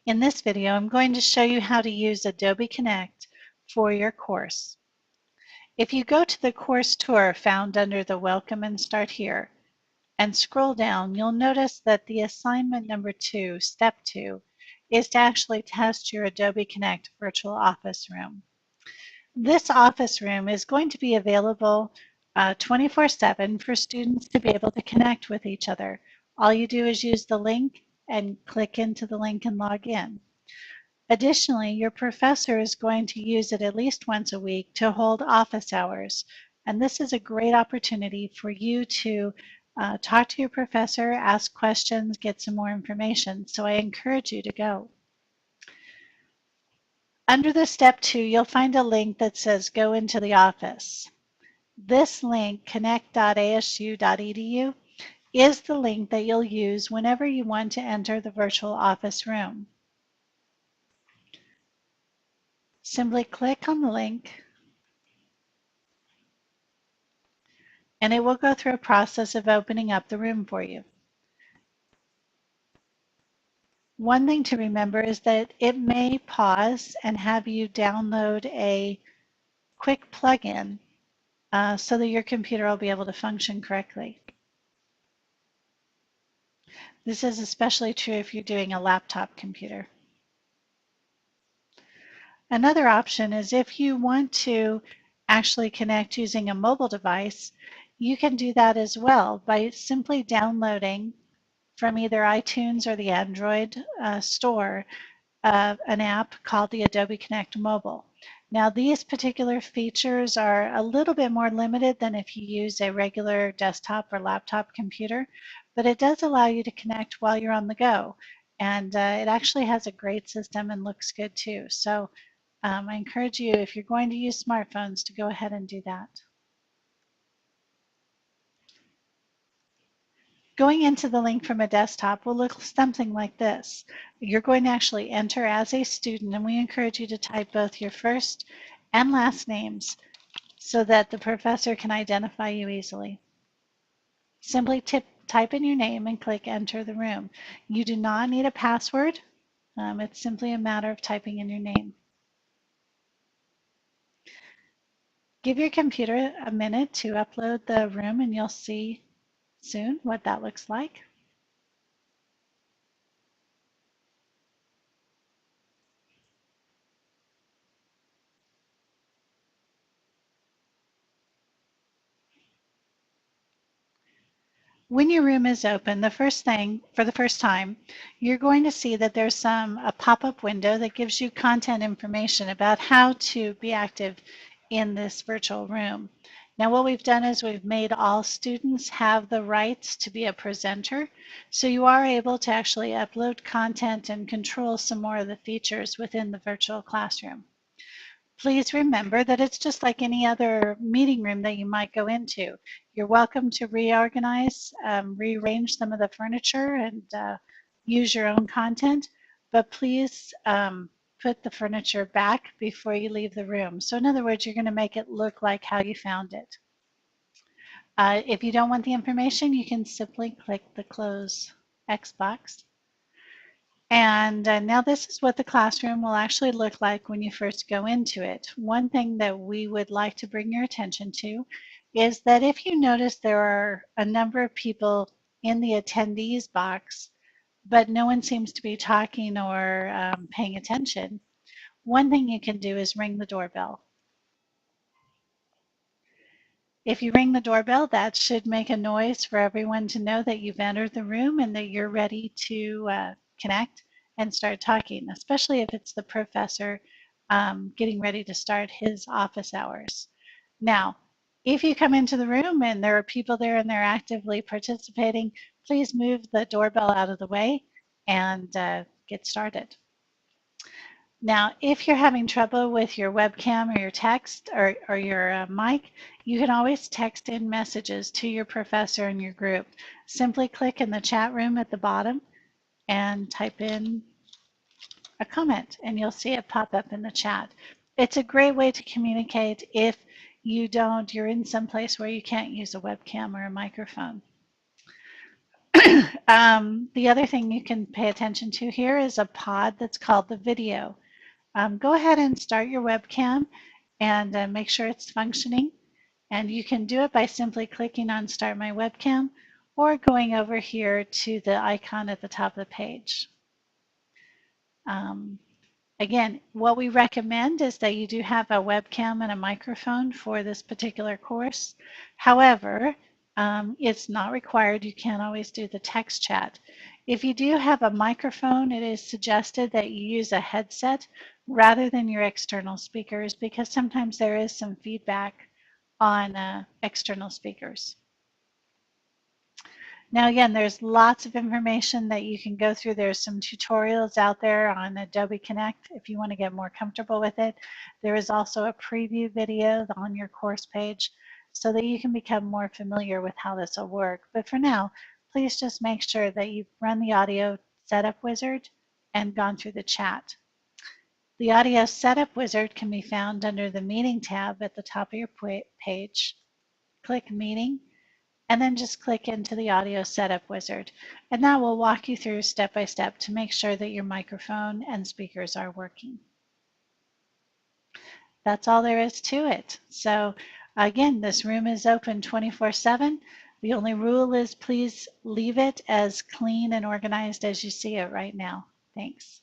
In this video, I'm going to show you how to use Adobe Connect for your course. If you go to the course tour found under the Welcome and Start Here and scroll down, you'll notice that the assignment number 2, step 2, is to actually test your Adobe Connect virtual office room. This office room is going to be available 24/7 for students to be able to connect with each other. All you do is use the link and click into the link and log in. Additionally, your professor is going to use it at least once a week to hold office hours. And this is a great opportunity for you to talk to your professor, ask questions, get some more information. So I encourage you to go. Under the step 2, you'll find a link that says go into the office. This link, connect.asu.edu, is the link that you'll use whenever you want to enter the virtual office room. Simply click on the link and it will go through a process of opening up the room for you. One thing to remember is that it may pause and have you download a quick plugin so that your computer will be able to function correctly. This is especially true if you're doing a laptop computer. Another option is if you want to actually connect using a mobile device, you can do that as well by simply downloading from either iTunes or the Android store an app called the Adobe Connect Mobile. Now, these particular features are a little bit more limited than if you use a regular desktop or laptop computer, but it does allow you to connect while you're on the go. And it actually has a great system and looks good too. So I encourage you, if you're going to use smartphones, to go ahead and do that. Going into the link from a desktop will look something like this. You're going to actually enter as a student, and we encourage you to type both your first and last names so that the professor can identify you easily. Simply type in your name and click enter the room. You do not need a password. It's simply a matter of typing in your name. Give your computer a minute to upload the room and you'll see soon what that looks like. When your room is open, the first thing, for the first time, you're going to see that there's a pop-up window that gives you content information about how to be active in this virtual room. Now what we've done is we've made all students have the rights to be a presenter, so you are able to actually upload content and control some more of the features within the virtual classroom. Please remember that it's just like any other meeting room that you might go into. You're welcome to reorganize, rearrange some of the furniture and use your own content, but please put the furniture back before you leave the room. So in other words, you're going to make it look like how you found it. If you don't want the information, you can simply click the close X box. And now this is what the classroom will actually look like when you first go into it. One thing that we would like to bring your attention to is that if you notice there are a number of people in the attendees box, but no one seems to be talking or paying attention, one thing you can do is ring the doorbell. If you ring the doorbell, that should make a noise for everyone to know that you've entered the room and that you're ready to connect and start talking, especially if it's the professor getting ready to start his office hours. Now, if you come into the room and there are people there and they're actively participating, please move the doorbell out of the way and get started. Now, if you're having trouble with your webcam or your text or your mic, you can always text in messages to your professor and your group. Simply click in the chat room at the bottom and type in a comment and you'll see it pop up in the chat. It's a great way to communicate if you're in some place where you can't use a webcam or a microphone. The other thing you can pay attention to here is a pod that's called the video. Go ahead and start your webcam and make sure it's functioning. And you can do it by simply clicking on Start My Webcam or going over here to the icon at the top of the page. Again, what we recommend is that you do have a webcam and a microphone for this particular course. However, it's not required. You can't always do the text chat. If you do have a microphone, it is suggested that you use a headset rather than your external speakers because sometimes there is some feedback on external speakers. Now, again, there's lots of information that you can go through. There's some tutorials out there on Adobe Connect if you want to get more comfortable with it. There is also a preview video on your course page so that you can become more familiar with how this will work. But for now, please just make sure that you've run the audio setup wizard and gone through the chat. The audio setup wizard can be found under the meeting tab at the top of your page. Click meeting, and then just click into the audio setup wizard. And that will walk you through step by step to make sure that your microphone and speakers are working. That's all there is to it. So again, this room is open 24/7. The only rule is please leave it as clean and organized as you see it right now. Thanks.